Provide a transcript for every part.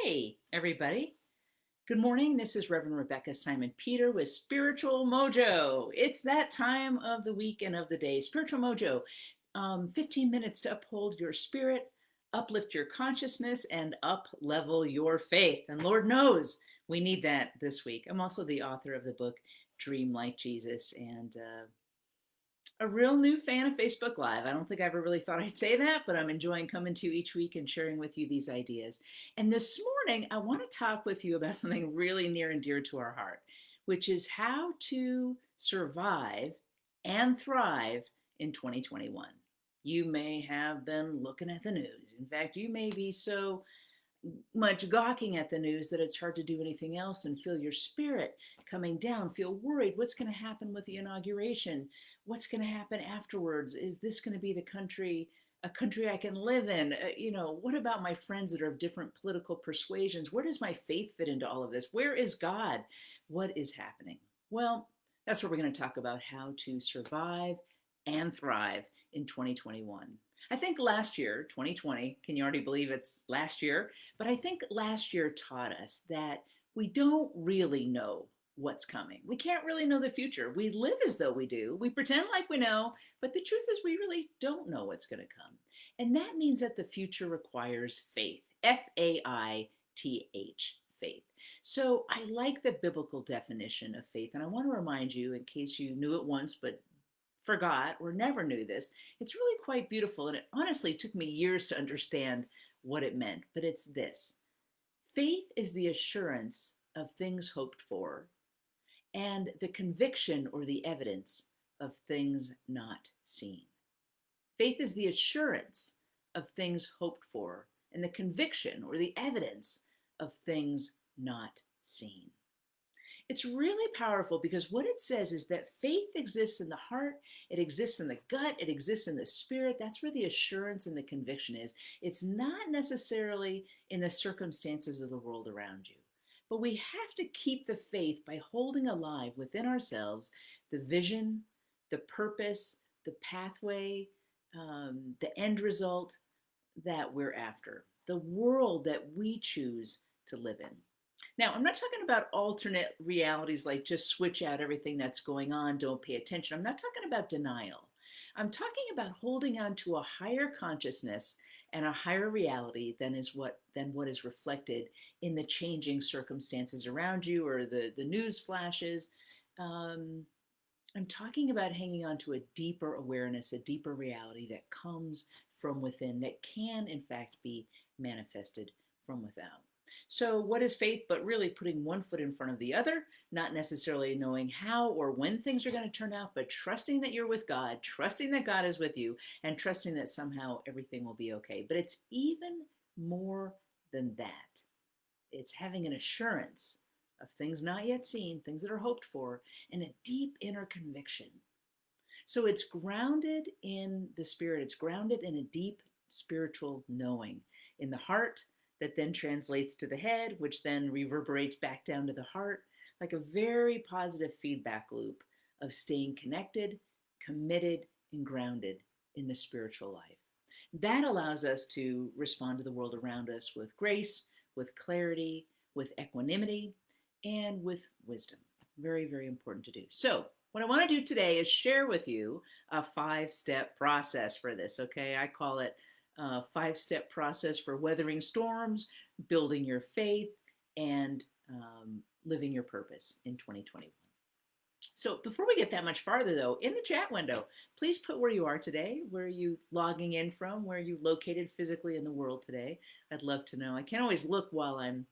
Hey, everybody. Good morning. This is Reverend Rebecca Simon Peter with Spiritual Mojo. It's that time of the week and of the day. Spiritual Mojo, 15 minutes to uphold your spirit, uplift your consciousness, and up level your faith. And Lord knows we need that this week. I'm also the author of the book Dream Like Jesus, and a real new fan of Facebook Live. I don't think I ever really thought I'd say that, but I'm enjoying coming to you each week and sharing with you these ideas. And this morning, I want to talk with you about something really near and dear to our heart, which is how to survive and thrive in 2021. You may have been looking at the news. In fact, you may be so much gawking at the news that it's hard to do anything else and feel your spirit coming down, feel worried. What's going to happen with the inauguration? What's going to happen afterwards? Is this going to be a country I can live in? What about my friends that are of different political persuasions? Where does my faith fit into all of this? Where is God? What is happening? Well, that's what we're going to talk about, how to survive and thrive in 2021. I think last year, 2020, can you already believe it's last year? But I think last year taught us that we don't really know what's coming. We can't really know the future. We live as though we do. We pretend like we know, but the truth is we really don't know what's going to come. And that means that the future requires faith. Faith, faith. So I like the biblical definition of faith. And I want to remind you, in case you knew it once, but forgot or never knew this, it's really quite beautiful. And it honestly took me years to understand what it meant. But it's this: faith is the assurance of things hoped for and the conviction or the evidence of things not seen. Faith is the assurance of things hoped for and the conviction or the evidence of things not seen. It's really powerful because what it says is that faith exists in the heart, it exists in the gut, it exists in the spirit. That's where the assurance and the conviction is. It's not necessarily in the circumstances of the world around you. But we have to keep the faith by holding alive within ourselves the vision, the purpose, the pathway, the end result that we're after, the world that we choose to live in. Now, I'm not talking about alternate realities like just switch out everything that's going on, don't pay attention. I'm not talking about denial. I'm talking about holding on to a higher consciousness and a higher reality than what is reflected in the changing circumstances around you or the news flashes. I'm talking about hanging on to a deeper awareness, a deeper reality that comes from within, that can in fact be manifested from without. So, what is faith but really putting one foot in front of the other, not necessarily knowing how or when things are going to turn out, but trusting that you're with God, trusting that God is with you, and trusting that somehow everything will be okay. But it's even more than that. It's having an assurance of things not yet seen, things that are hoped for, and a deep inner conviction. So it's grounded in the spirit, it's grounded in a deep spiritual knowing in the heart that then translates to the head, which then reverberates back down to the heart, like a very positive feedback loop of staying connected, committed, and grounded in the spiritual life. That allows us to respond to the world around us with grace, with clarity, with equanimity, and with wisdom. Very, very important to do. So, what I want to do today is share with you a 5-step process for this, okay? I call it a 5-step process for weathering storms, building your faith, and living your purpose in 2021. So before we get that much farther though, in the chat window, please put where you are today, where are you logging in from, where are you located physically in the world today. I'd love to know. I can't always look while I'm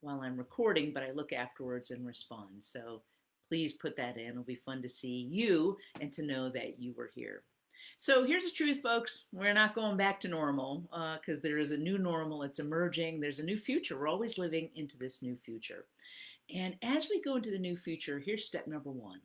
recording, but I look afterwards and respond. So please put that in. It'll be fun to see you and to know that you were here. So here's the truth, folks. We're not going back to normal because there is a new normal. It's emerging. There's a new future. We're always living into this new future. And as we go into the new future, here's step number 1.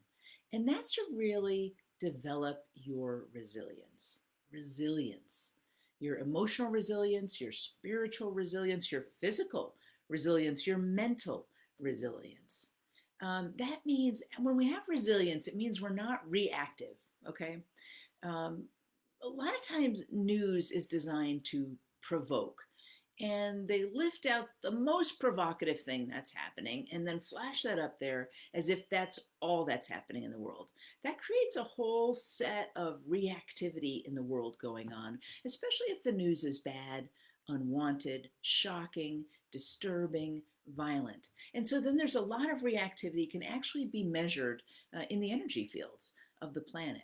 And that's to really develop your resilience. Resilience. Your emotional resilience, your spiritual resilience, your physical resilience, your mental resilience. That means when we have resilience, it means we're not reactive, okay? A lot of times news is designed to provoke. and they lift out the most provocative thing that's happening and then flash that up there as if that's all that's happening in the world. That creates a whole set of reactivity in the world going on, especially if the news is bad, unwanted, shocking, disturbing, violent. And so then there's a lot of reactivity can actually be measured in the energy fields of the planet.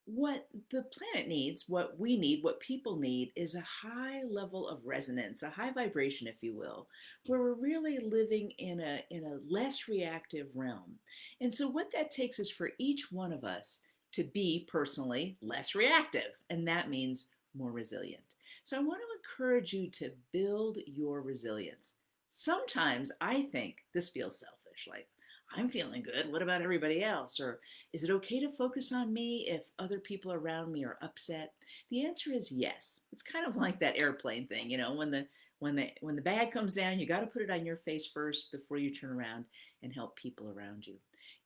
What the planet needs, what we need, what people need is a high level of resonance, a high vibration, if you will, where we're really living in a less reactive realm. And so what that takes is for each one of us to be personally less reactive, and that means more resilient. So I want to encourage you to build your resilience. Sometimes I think this feels selfish, like I'm feeling good. What about everybody else? Or is it okay to focus on me if other people around me are upset? The answer is yes. It's kind of like that airplane thing, when the bag comes down, you got to put it on your face first before you turn around and help people around you.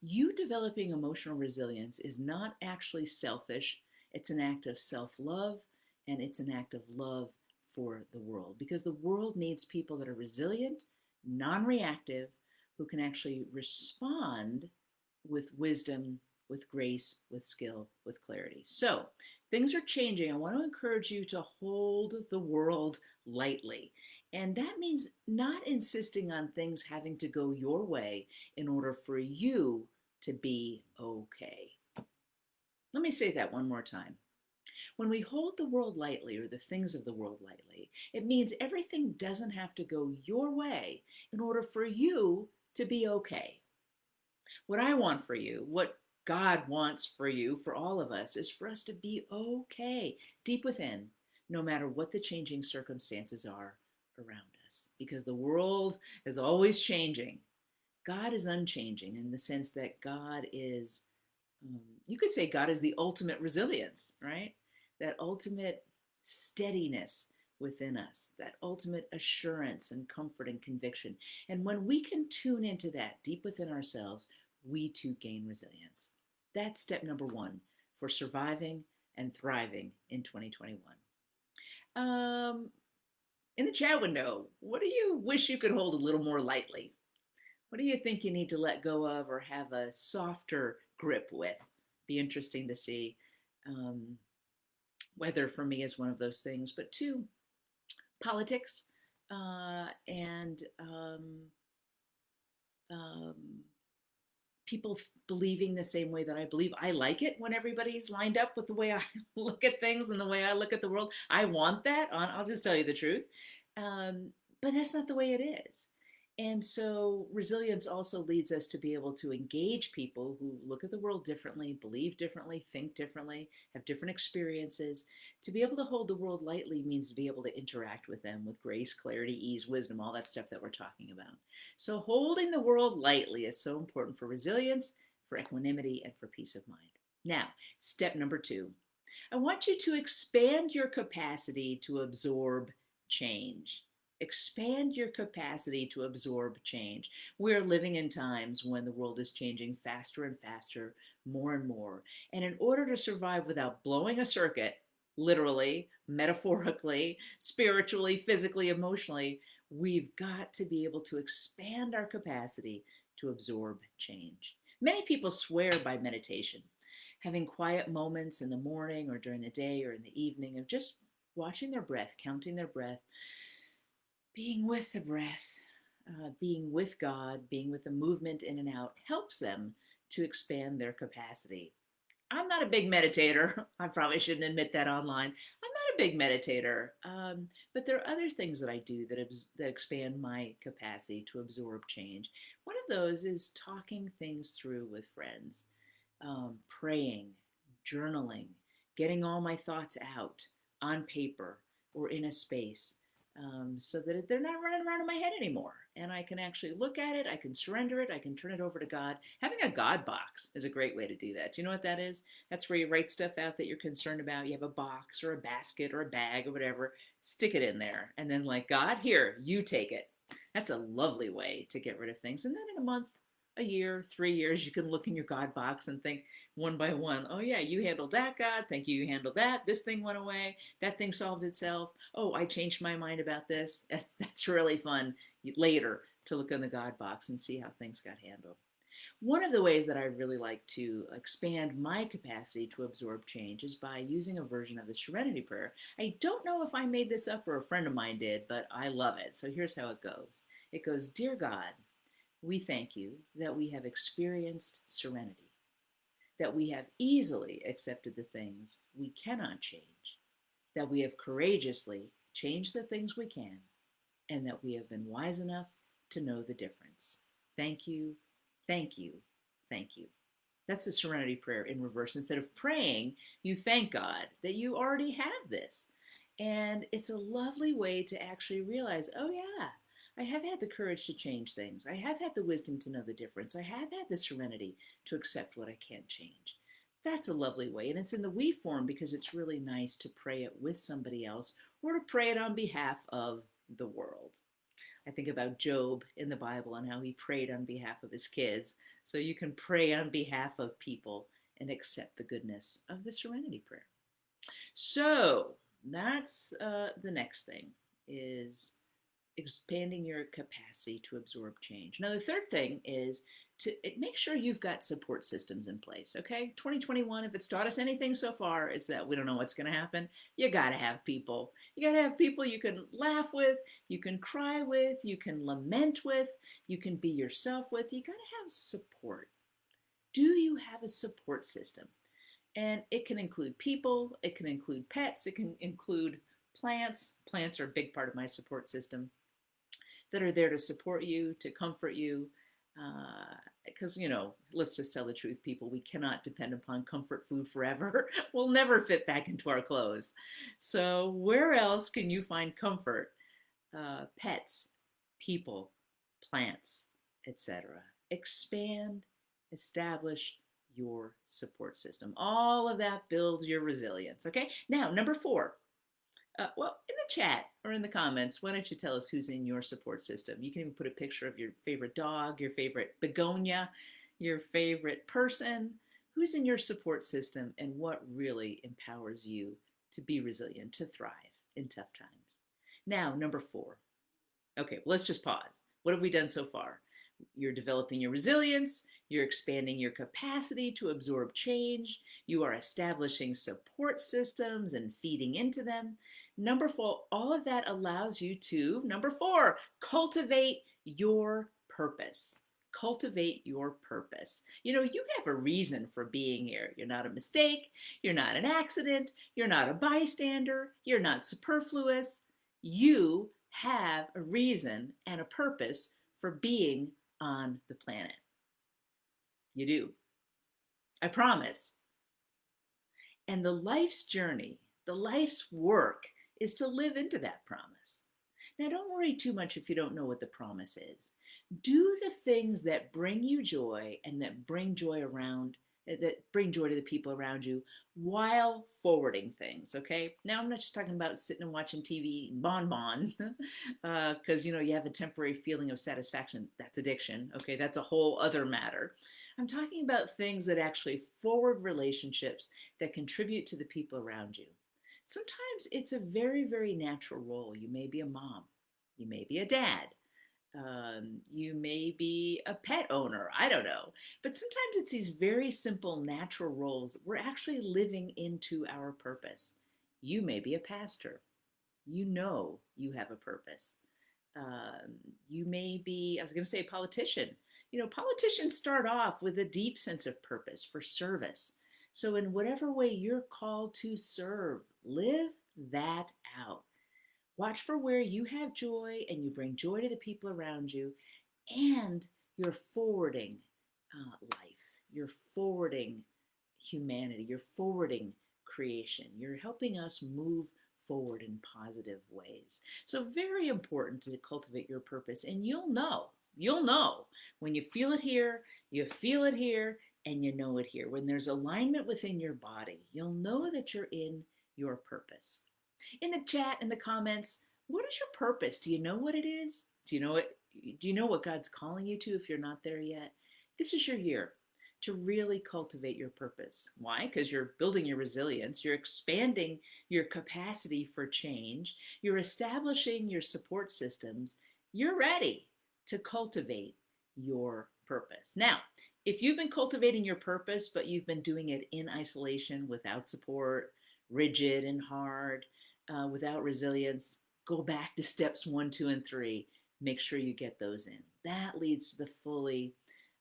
You developing emotional resilience is not actually selfish. It's an act of self-love, and it's an act of love for the world, because the world needs people that are resilient, non-reactive, who can actually respond with wisdom, with grace, with skill, with clarity. So things are changing. I want to encourage you to hold the world lightly. And that means not insisting on things having to go your way in order for you to be okay. Let me say that one more time. When we hold the world lightly, or the things of the world lightly, it means everything doesn't have to go your way in order for you to be okay. What I want for you, what God wants for you, for all of us, is for us to be okay deep within, no matter what the changing circumstances are around us. Because the world is always changing. God is unchanging in the sense that God is, you could say God is the ultimate resilience, right? That ultimate steadiness within us, that ultimate assurance and comfort and conviction. And when we can tune into that deep within ourselves, we too gain resilience. That's step number one for surviving and thriving in 2021. In the chat window, what do you wish you could hold a little more lightly? What do you think you need to let go of or have a softer grip with? Be interesting to see. Weather for me is one of those things, but two, politics and um, people believing the same way that I believe. I like it when everybody's lined up with the way I look at things and the way I look at the world. I want that. I'll just tell you the truth. But that's not the way it is. And so resilience also leads us to be able to engage people who look at the world differently, believe differently, think differently, have different experiences. To be able to hold the world lightly means to be able to interact with them with grace, clarity, ease, wisdom, all that stuff that we're talking about. So holding the world lightly is so important for resilience, for equanimity, and for peace of mind. Now, step number two. I want you to expand your capacity to absorb change. Expand your capacity to absorb change. We're living in times when the world is changing faster and faster, more and more. And in order to survive without blowing a circuit, literally, metaphorically, spiritually, physically, emotionally, we've got to be able to expand our capacity to absorb change. Many people swear by meditation, having quiet moments in the morning or during the day or in the evening of just watching their breath, counting their breath, being with the breath, being with God, being with the movement in and out helps them to expand their capacity. I'm not a big meditator. I probably shouldn't admit that online. I'm not a big meditator, but there are other things that I do that expand my capacity to absorb change. One of those is talking things through with friends, praying, journaling, getting all my thoughts out on paper or in a space, so that they're not running around in my head anymore. And I can actually look at it, I can surrender it, I can turn it over to God. Having a God box is a great way to do that. Do you know what that is? That's where you write stuff out that you're concerned about. You have a box or a basket or a bag or whatever, stick it in there. And then, like, God, here, you take it. That's a lovely way to get rid of things. And then in a month, a year, 3 years, you can look in your God box and think one by one, oh yeah, you handled that, God. Thank you. You handled that. This thing went away. That thing solved itself. Oh, I changed my mind about this. That's really fun later to look in the God box and see how things got handled. One of the ways that I really like to expand my capacity to absorb change is by using a version of the Serenity Prayer. I don't know if I made this up or a friend of mine did, but I love it. So here's how it goes. It goes, Dear God, we thank you that we have experienced serenity, that we have easily accepted the things we cannot change, that we have courageously changed the things we can, and that we have been wise enough to know the difference. Thank you, thank you, thank you. That's the Serenity Prayer in reverse. Instead of praying, you thank God that you already have this. And it's a lovely way to actually realize, oh, yeah, I have had the courage to change things. I have had the wisdom to know the difference. I have had the serenity to accept what I can't change. That's a lovely way. And it's in the we form because it's really nice to pray it with somebody else or to pray it on behalf of the world. I think about Job in the Bible and how he prayed on behalf of his kids. So you can pray on behalf of people and accept the goodness of the Serenity Prayer. So that's the next thing is expanding your capacity to absorb change. Now, the third thing is to make sure you've got support systems in place, okay? 2021, if it's taught us anything so far, it's that we don't know what's going to happen. You got to have people. You got to have people you can laugh with, you can cry with, you can lament with, you can be yourself with. You got to have support. Do you have a support system? And it can include people, it can include pets, it can include plants. Plants are a big part of my support system that are there to support you, to comfort you. Because, let's just tell the truth, people, we cannot depend upon comfort food forever. We'll never fit back into our clothes. So, where else can you find comfort? Pets, people, plants, etc. Expand, establish your support system. All of that builds your resilience. Okay, now, number 4. Well, in the chat or in the comments, why don't you tell us who's in your support system? You can even put a picture of your favorite dog, your favorite begonia, your favorite person. Who's in your support system and what really empowers you to be resilient, to thrive in tough times? Now, number 4. Okay, well, let's just pause. What have we done so far? You're developing your resilience, you're expanding your capacity to absorb change, you are establishing support systems and feeding into them. Number 4, all of that allows you to, number 4, cultivate your purpose. Cultivate your purpose. You have a reason for being here. You're not a mistake, you're not an accident, you're not a bystander, you're not superfluous. You have a reason and a purpose for being on the planet. You do. I promise. And the life's journey, the life's work is to live into that promise. Now, don't worry too much if you don't know what the promise is. Do the things that bring you joy and that bring joy to the people around you while forwarding things, okay? Now, I'm not just talking about sitting and watching TV bonbons because, you have a temporary feeling of satisfaction. That's addiction, okay? That's a whole other matter. I'm talking about things that actually forward relationships that contribute to the people around you. Sometimes it's a very, very natural role. You may be a mom. You may be a dad. You may be a pet owner. I don't know. But sometimes it's these very simple, natural roles that we're actually living into our purpose. You may be a pastor. You have a purpose. You may be, I was going to say, a politician. Politicians start off with a deep sense of purpose for service. So in whatever way you're called to serve, live that out. Watch for where you have joy and you bring joy to the people around you, and you're forwarding life. You're forwarding humanity. You're forwarding creation. You're helping us move forward in positive ways. So very important to cultivate your purpose, and you'll know when you feel it here, you feel it here, and you know it here. When there's alignment within your body, you'll know that you're in your purpose. In the chat, in the comments, what is your purpose? Do you know what it is? Do you know what God's calling you to if you're not there yet? This is your year to really cultivate your purpose. Why? Because you're building your resilience, you're expanding your capacity for change, you're establishing your support systems, you're ready to cultivate your purpose. Now, if you've been cultivating your purpose, but you've been doing it in isolation without support, rigid and hard, without resilience, go back to steps 1, 2, and 3. Make sure you get those in. That leads to the fully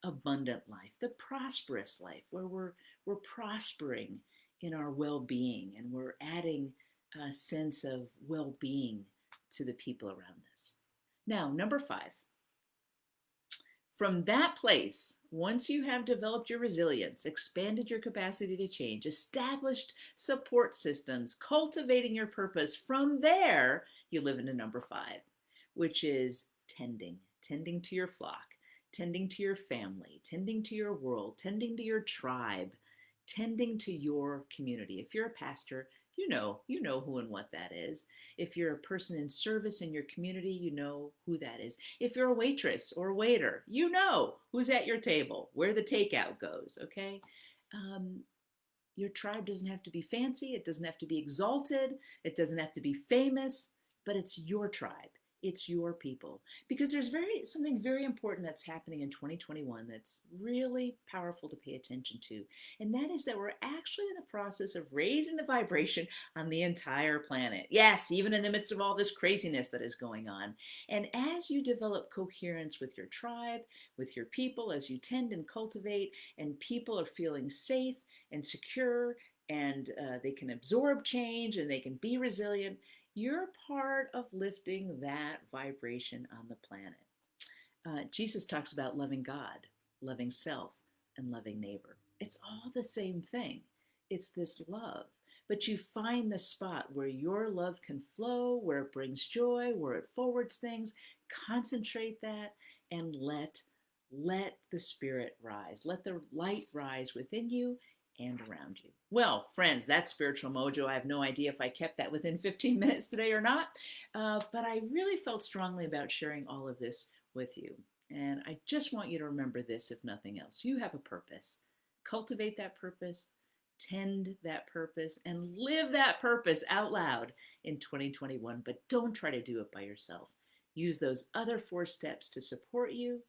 abundant life, the prosperous life, where we're prospering in our well-being and we're adding a sense of well-being to the people around us. Now, number 5. From that place, once you have developed your resilience, expanded your capacity to change, established support systems, cultivating your purpose, from there, you live into number 5, which is tending to your flock, tending to your family, tending to your world, tending to your tribe, tending to your community. If you're a pastor, you know who and what that is. If you're a person in service in your community, you know who that is. If you're a waitress or a waiter, you know who's at your table, where the takeout goes, okay? Your tribe doesn't have to be fancy, it doesn't have to be exalted, it doesn't have to be famous, but it's your tribe. It's your people. Because there's something very important that's happening in 2021 that's really powerful to pay attention to. And that is that we're actually in the process of raising the vibration on the entire planet. Yes, even in the midst of all this craziness that is going on. And as you develop coherence with your tribe, with your people, as you tend and cultivate, and people are feeling safe and secure, and they can absorb change and they can be resilient, you're part of lifting that vibration on the planet. Jesus talks about loving God, loving self, and loving neighbor. It's all the same thing. It's this love. But you find the spot where your love can flow, where it brings joy, where it forwards things. Concentrate that and let the spirit rise. Let the light rise within you and around you. Well, friends, that's Spiritual Mojo. I have no idea if I kept that within 15 minutes today or not, but I really felt strongly about sharing all of this with you. And I just want you to remember this, if nothing else. You have a purpose. Cultivate that purpose, tend that purpose, and live that purpose out loud in 2021. But don't try to do it by yourself. Use those other 4 steps to support you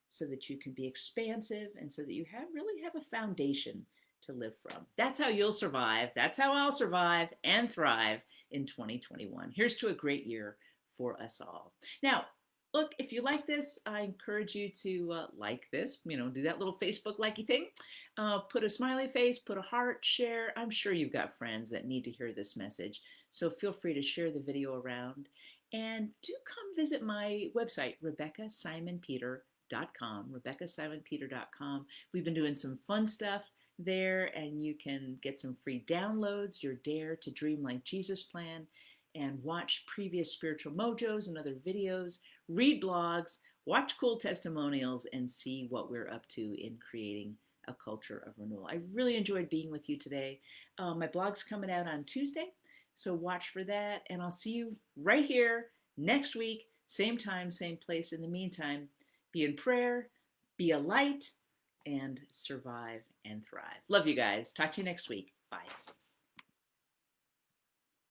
so that you can be expansive and so that you really have a foundation to live from. That's how you'll survive. That's how I'll survive and thrive in 2021. Here's to a great year for us all. Now, look, if you like this, I encourage you to like this, do that little Facebook likey thing. Put a smiley face, put a heart, share. I'm sure you've got friends that need to hear this message. So feel free to share the video around. And do come visit my website, RebeccaSimonPeter.com, RebeccaSimonPeter.com. We've been doing some fun stuff there, and you can get some free downloads, your Dare to Dream Like Jesus plan, and watch previous Spiritual Mojos and other videos, read blogs, watch cool testimonials, and see what we're up to in creating a culture of renewal. I really enjoyed being with you today. My blog's coming out on Tuesday, so watch for that, and I'll see you right here next week, same time, same place. In the meantime, be in prayer, be a light, and survive and thrive. Love you guys. Talk to you next week. Bye.